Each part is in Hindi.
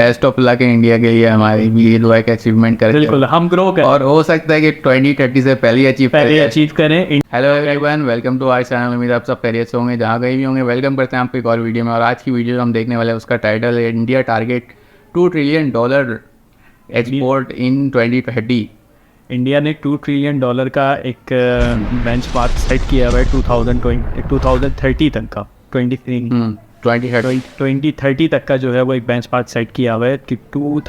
बेस्ट ऑफ लक है इंडिया के लिए, हमारी भी ये दुआ है कि अचीवमेंट करें। बिल्कुल, हम ग्रो करें और हो सकता है कि 2030 से पहले अचीव करें। Hello everyone, welcome to our channel. उम्मीद है आप सब खैरियत से होंगे, जहाँ कहीं भी होंगे। वेलकम करते हैं आपको एक और वीडियो में। और आज की वीडियो जो हम देखने वाले हैं उसका टाइटल है इंडिया टारगेट $2 ट्रिलियन एक्सपोर्ट इन 2030। इंडिया ने $2 ट्रिलियन का एक बेंचमार्क सेट किया हुआ है 2030 तक का। 2030 तक का जो है वो एक बेंचमार्क सेट किया हुआ है कि 2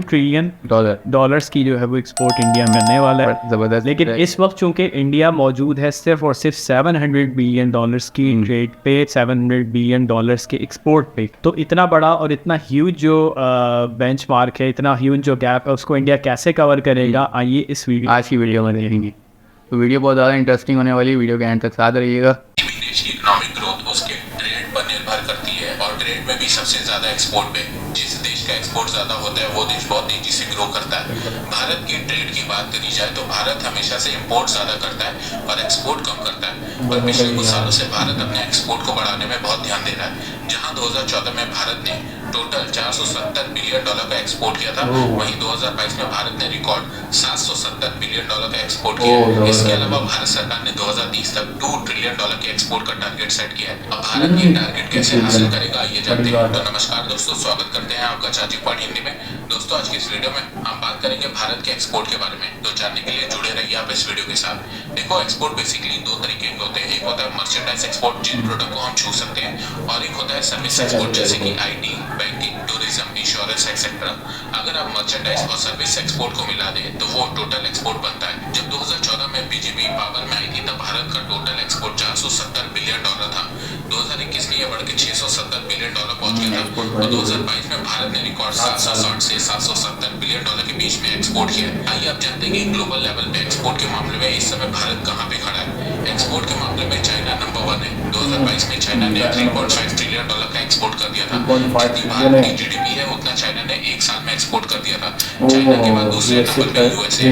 ट्रिलियन डॉलर्स की जो है वो एक्सपोर्ट इंडिया में करने वाला है। ज़बरदस्त। लेकिन इस वक्त चूंकि इंडिया मौजूद है सिर्फ और सिर्फ $700 बिलियन की ट्रेड पे, $700 बिलियन के एक्सपोर्ट पे, तो इतना बड़ा और इतना ह्यूज जो बेंचमार्क है, इतना ह्यूज जो गैप है, उसको इंडिया कैसे कवर करेगा, आइए इस वीडियो आज की वीडियो में देखेंगे। तो वीडियो बहुत ज़्यादा इंटरेस्टिंग होने वाली है, वीडियो के एंड तक साथ रहिएगा। देश की इकोनॉमिक ग्रोथ उसके ट्रेड पर निर्भर करती है, और ट्रेड में भी सबसे ज्यादा एक्सपोर्ट पे। जिस देश का एक्सपोर्ट ज्यादा होता है वो देश बहुत तेजी से ग्रो करता है। भारत की ट्रेड की बात करी जाए तो भारत हमेशा से इंपोर्ट ज्यादा करता है और एक्सपोर्ट कम करता है। पर पिछले कुछ सालों से भारत अपने एक्सपोर्ट को बढ़ाने में बहुत ध्यान दे रहा है। जहां 2014 में भारत ने टोटल $470 बिलियन का एक्सपोर्ट किया था, वहीं 2022 में भारत ने रिकॉर्ड $770 बिलियन का एक्सपोर्ट किया। इसके अलावा भारत सरकार ने 2030 तक $2 ट्रिलियन के एक्सपोर्ट का टारगेट सेट किया है। अब भारत ये टारगेट कैसे हासिल करेगा ये जानते हैं। तो नमस्कार दोस्तों, स्वागत करते हैं आपका चार्जिंग पॉइंट हिंदी में। दोस्तों, आज की इस वीडियो में हम बात करेंगे भारत के एक्सपोर्ट के बारे में, तो जानने के लिए जुड़े रहिए आप इस वीडियो के साथ। देखो, एक्सपोर्ट बेसिकली दो तरीके के होते हैं। एक होता है मर्चेंडाइज एक्सपोर्ट, जिन प्रोडक्ट को हम छू सकते हैं, और एक होता है सर्विस एक्सपोर्ट, जैसे कि IT, banking, tourism, insurance etcetera. अगर आप मर्चेंडाइज और सर्विस एक्सपोर्ट को मिला दें तो वो टोटल एक्सपोर्ट बनता है। जब 2014 में बीजेपी पावर में आई थी तब भारत का टोटल एक्सपोर्ट $470 बिलियन था। 2021 में यह बढ़ के $670 बिलियन पहुंच गया था, और 2022 में भारत ने रिकॉर्ड 760 से $770 बिलियन के बीच में एक्सपोर्ट किया है। आइए आप जानते हैं कि ग्लोबल लेवल पे एक्सपोर्ट के मामले में इस समय भारत कहां पे खड़ा है। एक्सपोर्ट के मामले में चाइना नंबर 1 है। 2022 में चाइना ने $3.5 ट्रिलियन का एक्सपोर्ट कर दिया था। जितनी भारत की GDP है उतना चाइना ने एक साल में एक्सपोर्ट कर दिया था। चाइना के बाद दूसरे नंबर पे यूएस है।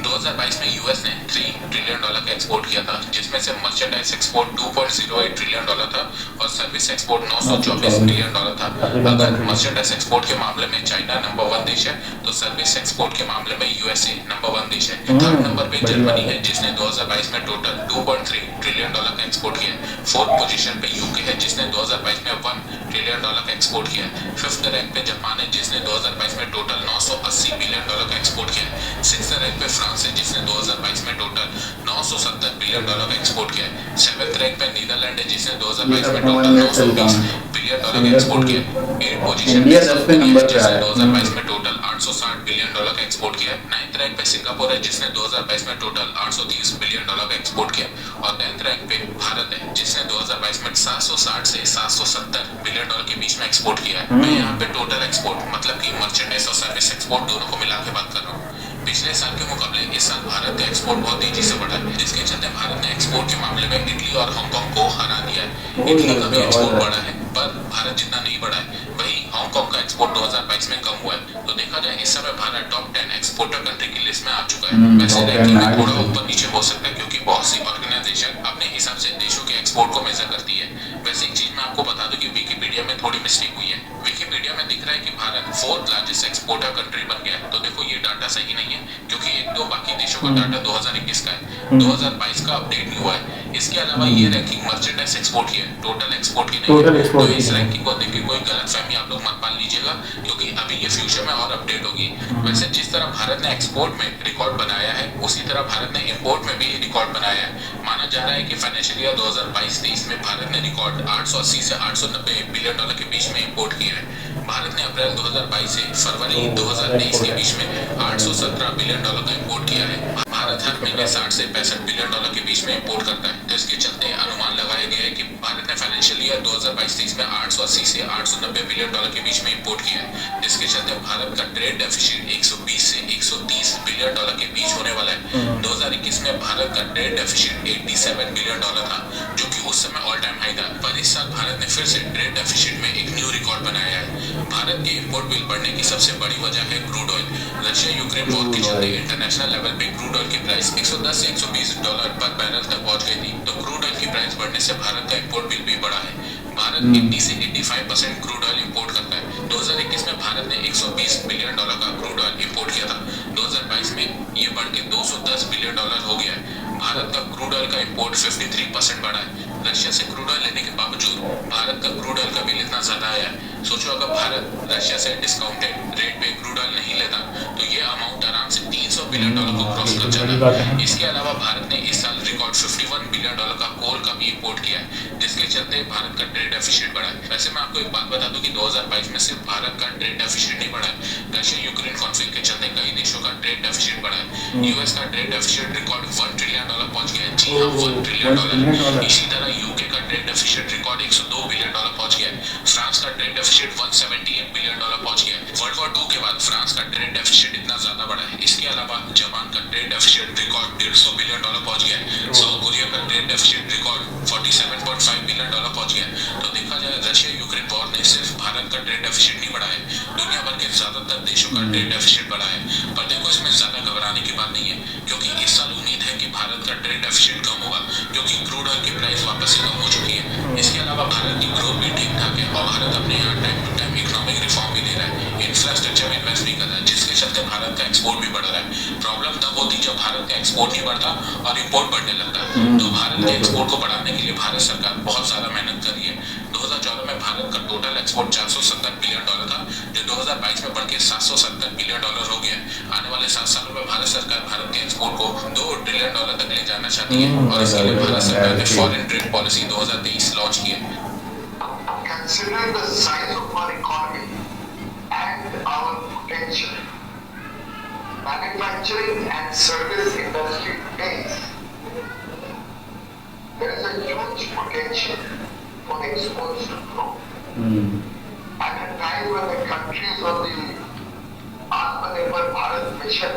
2022 में यूएस ने $3 ट्रिलियन का एक्सपोर्ट किया था, जिसमें से मर्चेंडाइज एक्सपोर्ट $2.08 ट्रिलियन था और सर्विस एक्सपोर्ट $924 बिलियन था। अगर मर्चेंडाइज एक्सपोर्ट के मामले में चाइना नंबर 1 देश है तो सर्विस एक्सपोर्ट के मामले में यूएसए नंबर 1 देश है। थर्ड नंबर पे जर्मनी है, जिसने 2022 में टोटल $2.3 ट्रिलियन का एक्सपोर्ट किया है। फोर्थ पोजीशन पे यूके है, जिसने 2022 में $1 ट्रिलियन का एक्सपोर्ट किया है। फिफ्थ रैंक पे जापान है, जिसने 2022 में टोटल $980 बिलियन का एक्सपोर्ट किया है। सिक्स्थ रैंक पे फ्रांस है, जिसने 2022 में टोटल $970 बिलियन का एक्सपोर्ट किया है। सेवेंथ रैंक पे नीदरलैंड है, जिसने 2022 में टोटल $920 बिलियन का एक्सपोर्ट किया है। एट पोजीशन पे साउथ कोरिया है, जिसने 2022 में टोटल $860 बिलियन का एक्सपोर्ट किया है। नाइन्थ रैंक पे सिंगापुर है, जिसने 2022 में टोटल $830 बिलियन का एक्सपोर्ट किया। और 10th रैंक पे भारत है, जिसने 2022 में 760 से 770 बिलियन के बीच में एक्सपोर्ट किया है। मैं यहाँ पे टोटल एक्सपोर्ट मतलब कि मर्चेंडाइज और सर्विस एक्सपोर्ट दोनों को मिला के बात कर रहा हूँ। पिछले साल के मुकाबले इस साल भारत का एक्सपोर्ट बहुत तेजी से बढ़ा है, जिसके चलते भारत ने एक्सपोर्ट के मामले में इटली और हांगकांग को हरा दिया है। इटली का भी एक्सपोर्ट बढ़ा है, पर भारत जितना नहीं बढ़ा है। वहीं हांगकांग का एक्सपोर्ट 2022 में कम हुआ है। तो देखा जाए इस समय भारत टॉप 10 एक्सपोर्टर कंट्री की लिस्ट में आ चुका है। वैसे रैंकिंग में थोड़ा ऊपर नीचे हो सकता है, क्योंकि बहुत सी ऑर्गेनाइजेशन अपने हिसाब से देशों के एक्सपोर्ट को मेजर करती है। वैसे एक चीज मैं आपको बता दूं कि विकिपीडिया में थोड़ी मिस्टेक हुई है। विकिपीडिया में दिख रहा है कि Bharat 4th largest exporter country बन गया है। तो देखो, ये डाटा सही नहीं है, क्योंकि एक तो बाकी देशों का डाटा 2021 का है, 2022 का अपडेट नहीं हुआ है। इसके अलावा ये रैंकिंग मर्चेंडाइज एक्सपोर्ट की है, टोटल एक्सपोर्ट की नहीं है। तो इस रैंकिंग को देख के कोई गलतफहमी आप लोग मत मान लीजिएगा, क्योंकि अभी ये फ्यूचर में और अपडेट होगी। वैसे जिस तरह भारत ने एक्सपोर्ट में रिकॉर्ड बनाया है, उसी तरह भारत ने इंपोर्ट में भी रिकॉर्ड बनाया है। माना जा रहा है कि फाइनेंशियल ईयर 2022-23 में भारत ने रिकॉर्ड 880 से 890 बिलियन के बीच में इंपोर्ट किया है। भारत ने अप्रैल 2022 से फरवरी 2023 के बीच में 817 बिलियन का इंपोर्ट किया है। भारत हर महीने 60 से 65 बिलियन के बीच में इंपोर्ट करता है। तो इसके चलते अनुमान लगाया गया है कि भारत ने फाइनेंशियल ईयर 2022-23 में 880 से 890 बिलियन के बीच में इंपोर्ट किया है, जिसके चलते भारत का ट्रेड डेफिसिट 120 से 130 बिलियन के बीच होने वाला है। 2021 में भारत का ट्रेड डेफिसिट 87 बिलियन था, जो कि उस समय ऑल टाइम हाई था। पर इस साल भारत ने फिर से ट्रेड डेफिसिट में एक न्यू रिकॉर्ड बनाया है। भारत के इंपोर्ट बिल बढ़ने की सबसे बड़ी वजह है crude oil. Russia Ukraine war के चलते इंटरनेशनल लेवल पे क्रूड ऑयल की प्राइस $110 से $120 पर बैरल तक पहुंच गई थी। तो क्रूड ऑयल की प्राइस बढ़ने से भारत का इंपोर्ट बिल भी बढ़ा है। भारत 80 से 85% क्रूड ऑयल इंपोर्ट करता है। 2021 में भारत ने $120 बिलियन का क्रूड ऑयल इंपोर्ट किया था। 2022 में ये बढ़ के $210 बिलियन हो गया है। भारत का क्रूड ऑयल का इंपोर्ट 53% बढ़ा है। रशिया से क्रूड ऑयल लेने के बावजूद भारत का क्रूड ऑयल का बिल इतना ज्यादा आया है। सोचो अगर भारत रशिया से डिस्काउंटेड रेट पे क्रूड ऑयल नहीं लेता तो ये अमाउंट आराम से $300 बिलियन को क्रॉस कर जाता। इसके अलावा भारत ने इस साल रिकॉर्ड $51 बिलियन का कोल का भी इंपोर्ट किया है, जिसके चलते भारत का ट्रेड डेफिसिट बढ़ा है। वैसे मैं आपको एक बात बता दूं कि 2022 में सिर्फ भारत का ट्रेड डेफिसिट नहीं बढ़ा है, रशिया यूक्रेन कॉन्फ्लिक्ट के चलते कई देशों का ट्रेड डेफिसिट बढ़ा है। यूएस का ट्रेड डेफिसिट रिकॉर्ड $1 ट्रिलियन पहुंच गया है। जी हाँ, $1 ट्रिलियन। इसी तरह यूके का ट्रेड डेफिसिट रिकॉर्ड $102 बिलियन पहुंच गया है। फ्रांस का ट्रेड डेफिसिट $178 बिलियन पहुंच गया है। वर्ल्ड वॉर 2 के बाद फ्रांस का ट्रेड डेफिसिट इतना ज्यादा बढ़ा है। इसके अलावा जापान का ट्रेड डेफिसिट रिकॉर्ड $150 बिलियन पहुंच गया है। साउथ कोरिया का ट्रेड डेफिसिट रिकॉर्ड $47.5 बिलियन पहुंच गया है। तो देखा जाए रशिया यूक्रेन वॉर ने सिर्फ भारत का ट्रेड डेफिसिट नहीं बढ़ा है, दुनिया भर के ज्यादातर देशों का ट्रेड डेफिसिट बढ़ा है। पर देखो इसमें ज्यादा घबराने की बात नहीं है, क्योंकि इस साल उम्मीद है कि भारत का ट्रेड डेफिसिट कम होगा, क्योंकि क्रूड ऑयल की प्राइस वापस से कम हो चुकी है। इसके अलावा भारत की ग्रोथ भी ठीक ठाक है और भारत अपने यहाँ time to time economic reform भी ले रहा है, इंफ्रास्ट्रक्चर में इन्वेस्ट भी कर रहा है, जिसके चलते भारत का एक्सपोर्ट भी बढ़ रहा है। प्रॉब्लम तब होती जब भारत का एक्सपोर्ट नहीं बढ़ता और इम्पोर्ट बढ़ने लगता है। तो भारत के एक्सपोर्ट को बढ़ाने के लिए भारत सरकार बहुत ज्यादा मेहनत कर रही है। 2014 में भारत का टोटल एक्सपोर्ट $470 बिलियन था, जो 2022 में बढ़ के $770 बिलियन हो गया है। आने वाले 7 सालों में भारत सरकार भारत के एक्सपोर्ट को $2 ट्रिलियन तक ले जाना चाहती है और इसके लिए भारत सरकार ने फॉरेन ट्रेड पॉलिसी 2023 लॉन्च की है। Considering the size of our economy and our potential, manufacturing and service industry base, there is a huge potential for exports to grow. At a time when the countries on the Atmanirbhar Bharat mission,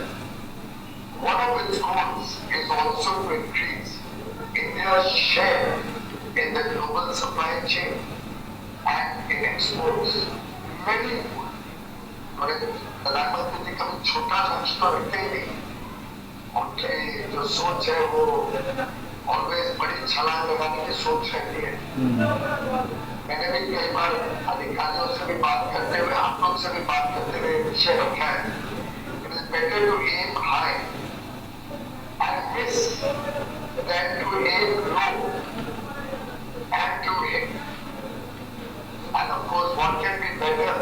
one of its goals is also to increase India's share in the global supply chain and in exports. Many प्रधानमंत्री जी कभी छोटा सोच तो रखते ही नहीं, उनकी जो सोच है वो ऑलवेज बड़ी छलांग लगाने की सोच रहती है। मैंने भी कई बार अधिकारियों से भी बात करते हुए, आप लोग से भी बात करते हुए विषय रखा है, it is better to aim high and miss than to aim low and to hit. And of course, what can be better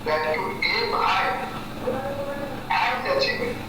than to aim high and achieve it.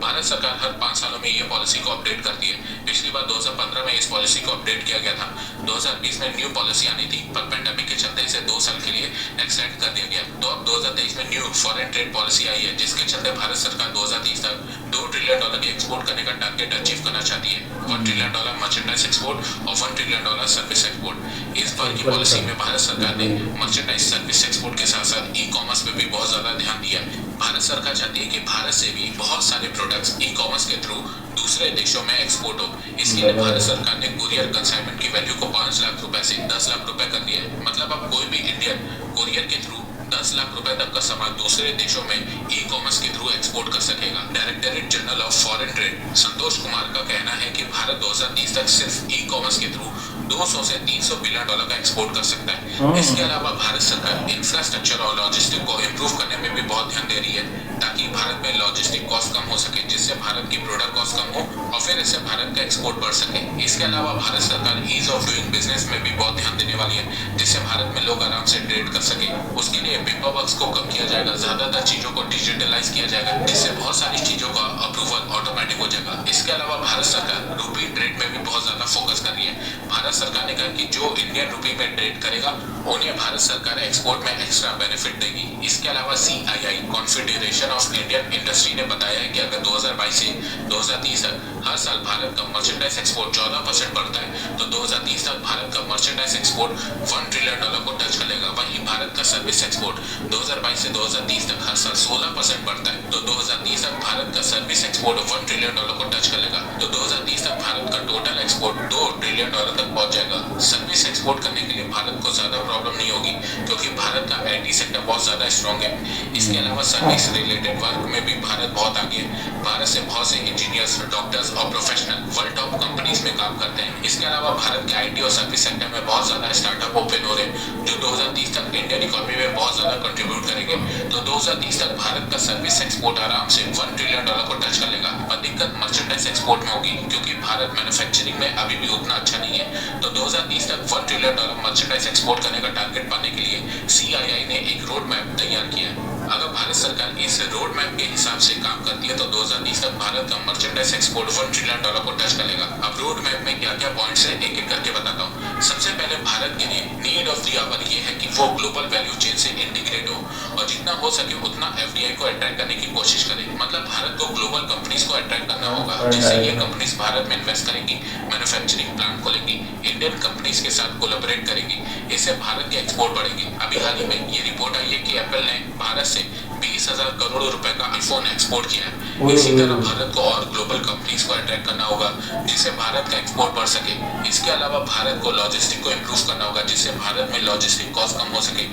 Bharat सरकार हर 5 सालों में ये पॉलिसी को अपडेट करती है। पिछली बार 2015 में इस पॉलिसी को अपडेट किया गया था। 2020 में न्यू पॉलिसी आनी थी, पर पेंडेमिक के चलते इसे 2 साल के लिए एक्सटेंड कर दिया गया। तो अब 2023 में न्यू फॉरेन ट्रेड पॉलिसी आई है, जिसके चलते भारत सरकार 2030 तक $2 ट्रिलियन की एक्सपोर्ट करने का टारगेट अचीव करना चाहती है। $1 ट्रिलियन मर्चेंडाइज एक्सपोर्ट और $1 ट्रिलियन सर्विस एक्सपोर्ट। इस बार की पॉलिसी में भारत सरकार ने मर्चेंडाइज सर्विस एक्सपोर्ट के साथ साथ ई कॉमर्स पे भी बहुत ज्यादा ध्यान दिया है। भारत सरकार चाहती है कि भारत से भी बहुत सारे प्रोडक्ट्स ई कॉमर्स के थ्रू दूसरे देशों में एक्सपोर्ट हो। इसके लिए भारत सरकार ने कुरियर कंसाइनमेंट की वैल्यू को 5 लाख रुपए से 10 लाख रुपए कर दिया है। मतलब अब कोई भी इंडियन कुरियर के थ्रू 10 लाख रुपए तक का सामान दूसरे देशों में ई कॉमर्स के थ्रू एक्सपोर्ट कर सकेगा। Directorate general of foreign trade Santosh Kumar का कहना है कि भारत 2030 तक सिर्फ ई कॉमर्स के थ्रू 200 से 300 बिलियन डॉलर का एक्सपोर्ट कर सकता है। इसके अलावा भारत सरकार इंफ्रास्ट्रक्चर और लॉजिस्टिक को इम्प्रूव करने में भी बहुत ध्यान दे रही है, ताकि भारत में लॉजिस्टिक कॉस्ट कम हो सके, जिससे भारत की प्रोडक्ट कॉस्ट कम हो और फिर इससे भारत का एक्सपोर्ट बढ़ सके। इसके अलावा भारत सरकार ईज ऑफ डूइंग बिजनेस में भी बहुत ध्यान देने वाली है, जिससे भारत में लोग आराम से ट्रेड कर सके। उसके लिए पेपर वर्क को कम किया जाएगा, ज्यादातर चीजों को डिजिटलाइज किया जाएगा, जिससे बहुत सारी चीजों का अप्रूवल ऑटोमेटिक हो जाएगा। इसके अलावा भारत सरकार रूपी ट्रेड में भी बहुत ज्यादा फोकस कर रही है। भारत सरकार ने कहा कि जो इंडियन रूपी में ट्रेड करेगा उन्हें भारत सरकार एक्सपोर्ट में एक्स्ट्रा बेनिफिट देगी। इसके अलावा CII confederation of Indian industry ने बताया है कि अगर 2022 से 2030 तक हर साल भारत का मर्चेंडाइज एक्सपोर्ट 14% बढ़ता है, तो 2030 तक भारत का मर्चेंडाइज एक्सपोर्ट $1 ट्रिलियन को टच कर लेगा। वहीं भारत का सर्विस एक्सपोर्ट 2022 से 2030 तक हर साल 16% बढ़ता है, तो 2030 तक भारत का सर्विस एक्सपोर्ट $1 ट्रिलियन को टच कर लेगा। तो 2030 तक भारत का टोटल एक्सपोर्ट $2 ट्रिलियन तक पहुंच जाएगा। सर्विस एक्सपोर्ट करने के लिए भारत को ज्यादा प्रॉब्लम नहीं होगी, क्योंकि भारत का IT सेक्टर बहुत ज़्यादा स्ट्रॉन्ग है। इसके अलावा सर्विस रिलेटेड वर्क में भी भारत बहुत आगे है। भारत से बहुत से इंजीनियर्स, डॉक्टर्स और प्रोफेशनल वर्ल्ड टॉप कंपनीज में काम करते हैं। इसके अलावा भारत के IT और सर्विस सेक्टर में बहुत ज़्यादा स्टार्टअप ओपन हो रहे हैं जो 2030 तक इंडियन इकोनॉमी में बहुत ज़्यादा कंट्रीब्यूट करेंगे। तो 2030 तक भारत का सर्विस एक्सपोर्ट आराम से $1 ट्रिलियन को टच कर लेगा। पर दिक्कत मर्चेंडाइज एक्सपोर्ट में होगी क्योंकि भारत मैन्युफैक्चरिंग में अभी भी उतना अच्छा नहीं है। तो 2030 तक $1 ट्रिलियन मर्चेंडाइज एक्सपोर्ट करने का टारगेट पाने के लिए CII ने एक रोड मैप तैयार किया है। अगर भारत सरकार इस रोड मैप के हिसाब से काम करती है तो 2030 तक भारत का मर्चेंडाइज एक्सपोर्ट $1 ट्रिलियन को टच कर लेगा। अब रोड मैप में क्या क्या पॉइंट्स है एक एक करके बताता हूँ। सबसे पहले भारत के लिए नीड ऑफ द आवर ये है कि वो ग्लोबल वैल्यू चेन से इंटीग्रेट हो और जितना हो सके उतना FDI को अट्रैक्ट करने की कोशिश करें। मतलब भारत को ग्लोबल कंपनीज को अट्रैक्ट करना होगा जिससे ये कंपनीज भारत में इन्वेस्ट करेंगी, मैन्युफैक्चरिंग प्लांट खोलेंगी, इंडियन कंपनीज के साथ कोलैबोरेट करेंगी। इससे भारत के एक्सपोर्ट बढ़ेंगे। अभी हाल ही में ये रिपोर्ट आई है कि एप्पल ने भारत से 20,000 करोड़ रुपए का आईफोन एक्सपोर्ट किया है। इसी तरह भारत को और ग्लोबल कंपनीज को अट्रैक्ट करना होगा जिससे भारत का एक्सपोर्ट बढ़ सके। इसके अलावा भारत को लॉजिस्टिक को इम्प्रूव करना होगा जिससे भारत में लॉजिस्टिक कॉस्ट कम हो सके।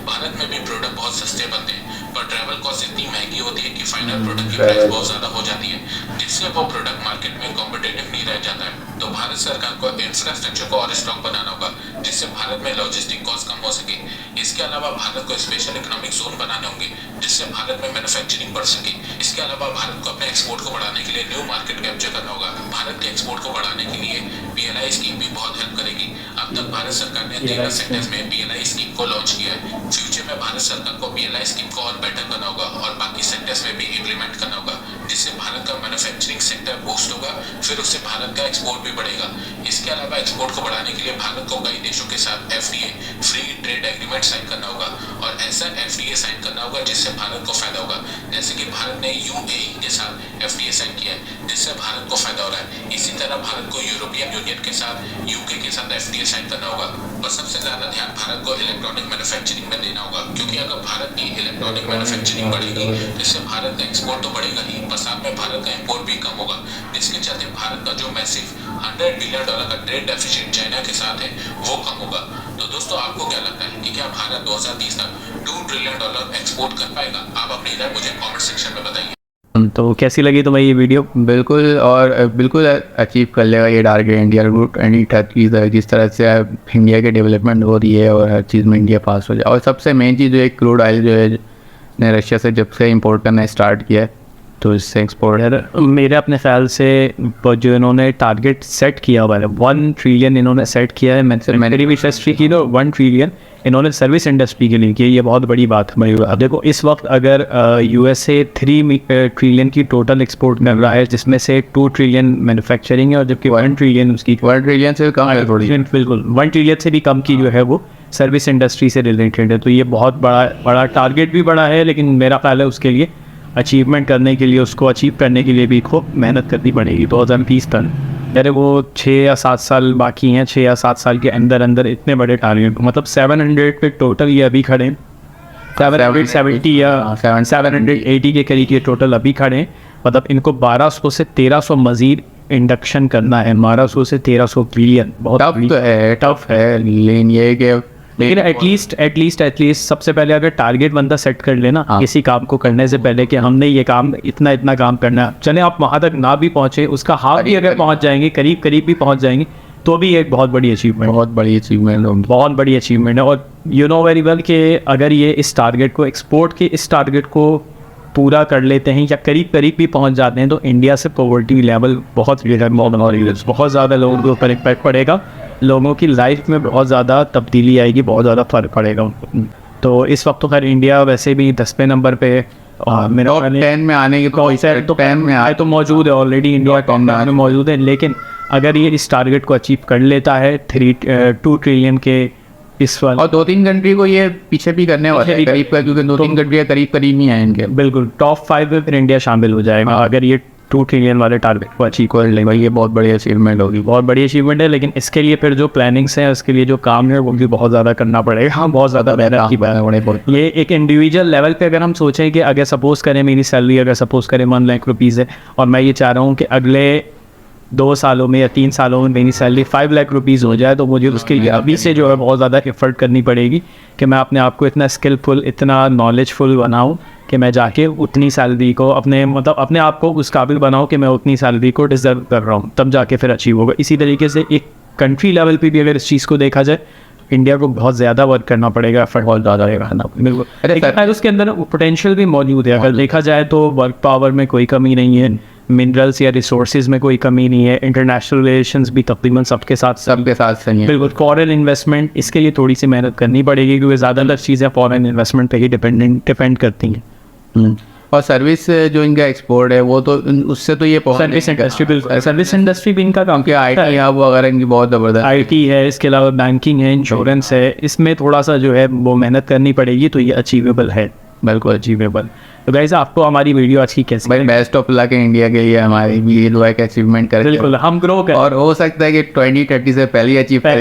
भारत में भी प्रोडक्ट बहुत सस्ते बनते हैं पर ट्रैवल कॉस्ट इतनी महंगी होती है कि फाइनल प्रोडक्ट की प्राइस बहुत ज्यादा हो जाती है जिससे वो प्रोडक्ट मार्केट में कॉम्पिटेटिव नहीं रह जाता है। तो भारत सरकार को इंफ्रास्ट्रक्चर को और स्ट्रॉन्ग बनाना होगा जिससे भारत में लॉजिस्टिक कॉस्ट कम हो सके। इसके अलावा भारत को स्पेशल इकोनॉमिक जोन बनाने होंगे जिससे भारत में मैन्युफैक्चरिंग बढ़ सके। इसके अलावा भारत को अपने एक्सपोर्ट को बढ़ाने के लिए न्यू मार्केट कैप्चर करना होगा। भारत के एक्सपोर्ट को बढ़ाने के लिए PLI स्कीम भी बहुत हेल्प करेगी। अब तक भारत सरकार ने 13 सेक्टर्स में PLI स्कीम को लॉन्च किया है। फ्यूचर में भारत सरकार को PLI स्कीम को और बेटर करना होगा और बाकी सेक्टर्स में भी इम्प्लीमेंट करना होगा जिससे भारत का मैन्युफैक्चरिंग सेक्टर बूस्ट होगा, फिर उससे भारत का एक्सपोर्ट भी बढ़ेगा। इसके अलावा एक्सपोर्ट को बढ़ाने के लिए भारत को कई देशों के साथ FTA free trade agreement sign करना होगा और ऐसा FTA साइन करना होगा जिससे भारत को फायदा होगा। जैसे कि भारत ने UAE के साथ FTA साइन किया है जिससे भारत को फायदा हो रहा है। इसी तरह भारत को यूरोपियन यूनियन के साथ UK के साथ FTA साइन करना होगा। और सबसे ज्यादा ध्यान भारत को इलेक्ट्रॉनिक मैन्युफैक्चरिंग में देना होगा क्योंकि अगर भारत की इलेक्ट्रॉनिक मैन्युफैक्चरिंग बढ़ेगी जिससे भारत का एक्सपोर्ट तो बढ़ेगा ही पर साथ में भारत का इंपोर्ट भी कम होगा जिसके चलते भारत का जो मैसिव $100 बिलियन का ट्रेड डेफिसिट चाइना के साथ है वो कम होगा। तो दोस्तों आपको क्या लगता है कि क्या भारत 2030 तक $2 ट्रिलियन एक्सपोर्ट कर पाएगा? आप अपनी राय मुझे कमेंट सेक्शन में बताइए। तो कैसी लगी तुम्हें ये वीडियो? बिल्कुल और बिल्कुल अचीव कर लेगा ये टारगेट इंडिया को 2030 जिस तरह से इंडिया की डेवलपमेंट हो रही है और हर चीज़ में इंडिया पास हो जाए। और सबसे मेन चीज़ जो है क्रूड ऑयल जो है ने रशिया से जब से इंपोर्ट करना स्टार्ट किया है तो इससे एक्सपोर्ट यार मेरे अपने ख्याल से जो इन्होंने टारगेट सेट किया हुआ है 1 ट्रिलियन इन्होंने सेट किया है। मेरी भी इंडस्ट्री की 1 ट्रिलियन इन्होंने सर्विस इंडस्ट्री के लिए किया। ये बहुत बड़ी बात है। अब देखो इस वक्त अगर USA 3 ट्रिलियन की टोटल एक्सपोर्ट कर रहा है जिसमें से 2 ट्रिलियन मैन्युफैक्चरिंग है और जबकि 1 ट्रिलियन उसकी 1 ट्रिलियन से कम है थोड़ी। बिल्कुल 1 ट्रिलियन से भी कम की जो है वो सर्विस इंडस्ट्री से रिलेटेड है। तो ये बहुत बड़ा टारगेट भी बड़ा है लेकिन मेरा ख्याल है उसके लिए अचीवमेंट करने के लिए उसको अचीव करने के लिए भी खूब मेहनत करनी पड़ेगी। 2030 तक यार वो 6 या 7 साल बाकी हैं। 6 या 7 साल के अंदर इतने बड़े टारगेट मतलब 700 पे टोटल ये अभी खड़े हैं। 770 या 780 के करीब ये टोटल अभी खड़े हैं। मतलब इनको 1200 से 1300 मजीद इंडक्शन करना है। 1200 से 1300 बिलियन बहुत टफ है लेकिन एटलीस्ट सबसे पहले अगर टारगेट बंदा सेट कर लेना किसी काम को करने से पहले कि हमने ये काम इतना काम करना है, चले आप वहाँ तक ना भी पहुँचे उसका हाफ भी अगर पहुँच जाएंगे करीब भी पहुँच जाएंगे तो भी एक बहुत बड़ी अचीवमेंट है। और यू नो वेरी वेल कि अगर ये इस टारगेट को पूरा कर लेते हैं या करीब भी पहुंच जाते हैं तो इंडिया से पॉवर्टी लेवल बहुत ज़्यादा लोगों के ऊपर इम्पैक्ट पड़ेगा। लोगों की लाइफ में बहुत ज़्यादा तब्दीली आएगी, बहुत ज़्यादा फ़र्क पड़ेगा उनको। तो इस वक्त तो खैर इंडिया वैसे भी 10वें नंबर पे मेरा 10 में आने की तो 10 में आए तो मौजूद है ऑलरेडी। इंडिया टॉप में मौजूद है लेकिन अगर ये इस टारगेट को अचीव कर लेता है 2 ट्रिलियन के इस वाले और 2-3 कंट्री को ये पीछे भी करने वाले हैं करीब क्योंकि 2-3 कंट्री करीब ही हैं इनके। बिल्कुल टॉप 5 में फिर इंडिया शामिल हो जाएगा अगर ये 2 ट्रिलियन वाले टारगेट को अचीव कर ले। भाई ये बहुत बड़ी अचीवमेंट होगी, बहुत बड़ी अचीवमेंट है। लेकिन इसके लिए फिर जो प्लानिंग्स हैं उसके लिए जो काम है वो भी बहुत ज़्यादा करना पड़ेगा। हाँ बहुत ज़्यादा मेहनत की बात है। ये एक इंडिविजुअल लेवल पे अगर हम सोचें कि अगर सपोज़ करें मेरी सैलरी अगर सपोज़ करें 1 लाख रुपीज़ है और मैं ये चाह रहा हूँ कि अगले 2 सालों में या 3 सालों में मेरी सैलरी 5 लाख रुपीज़ हो जाए, तो मुझे उसके लिए अभी से जो है बहुत ज़्यादा एफर्ट करनी पड़ेगी कि मैं अपने आप को इतना स्किलफुल, इतना नॉलेजफुल बनाऊँ कि मैं जाके उतनी सैलरी को अपने आप को उस काबिल बनाऊँ कि मैं उतनी सैलरी को डिज़र्व कर रहा हूँ, तब जाके फिर अचीव होगा। इसी तरीके से एक कंट्री लेवल पे भी अगर इस चीज़ को देखा जाए, इंडिया को बहुत ज़्यादा वर्क करना पड़ेगा, एफर्ट बहुत ज़्यादा करना बिल्कुल। लेकिन उसके अंदर पोटेंशियल भी मौजूद है। अगर देखा जाए तो वर्क पावर में कोई कमी नहीं है, मिनरल्स या रिसोर्सेज में कोई कमी नहीं है, इंटरनेशनल रिलेशंस भी तकरीबन सबके साथ सही है। बिल्कुल। फॉरेन इन्वेस्टमेंट, इसके लिए थोड़ी सी मेहनत करनी पड़ेगी क्योंकि ज़्यादातर चीज़ें फॉरेन इन्वेस्टमेंट पे ही डिपेंड करती हैं। और सर्विस जो इनका एक्सपोर्ट है वो तो उससे तो ये सर्विस इंडस्ट्री, बिल्कुल सर्विस इंडस्ट्री भी इनका काम आई टी हब वगैरह इनकी बहुत ज़बरदस्त IT है, इसके अलावा बैंकिंग है, इंश्योरेंस है, इसमें थोड़ा सा जो है वो मेहनत करनी पड़ेगी, तो ये अचीवेबल है, बिल्कुल अचीवेबल। तो गाइस आपको हमारी वीडियो आज की कैसी भाई? बेस्ट ऑफ लक है इंडिया के लिए, हमारी भी ये दुआ है अचीवमेंट करें, बिल्कुल हम ग्रो करें और हो सकता है कि 2030 से पहले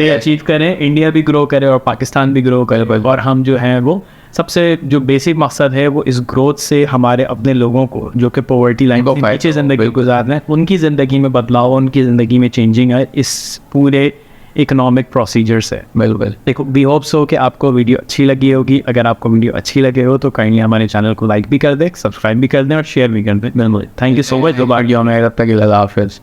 अचीव करें, इंडिया भी ग्रो करे और पाकिस्तान भी ग्रो करे, और हम जो हैं वो सबसे जो बेसिक मकसद है वो इस ग्रोथ से हमारे अपने लोगों को जो कि पॉवर्टी लाइन के नीचे ज़िंदगी गुजार रहे हैं, उनकी ज़िंदगी में बदलाव, उनकी ज़िंदगी में चेंजिंग है इस पूरे इकोनॉमिक प्रोसीजर से। बिल्कुल। देखो, वी होप सो कि आपको वीडियो अच्छी लगी होगी। अगर आपको वीडियो अच्छी लगे हो तो काइंडली हमारे चैनल को लाइक भी कर दें, सब्सक्राइब भी कर दें और शेयर भी कर दें। बिल्कुल। Thank you so much. Video में तब तक के लिए अल्लाह हाफिज़।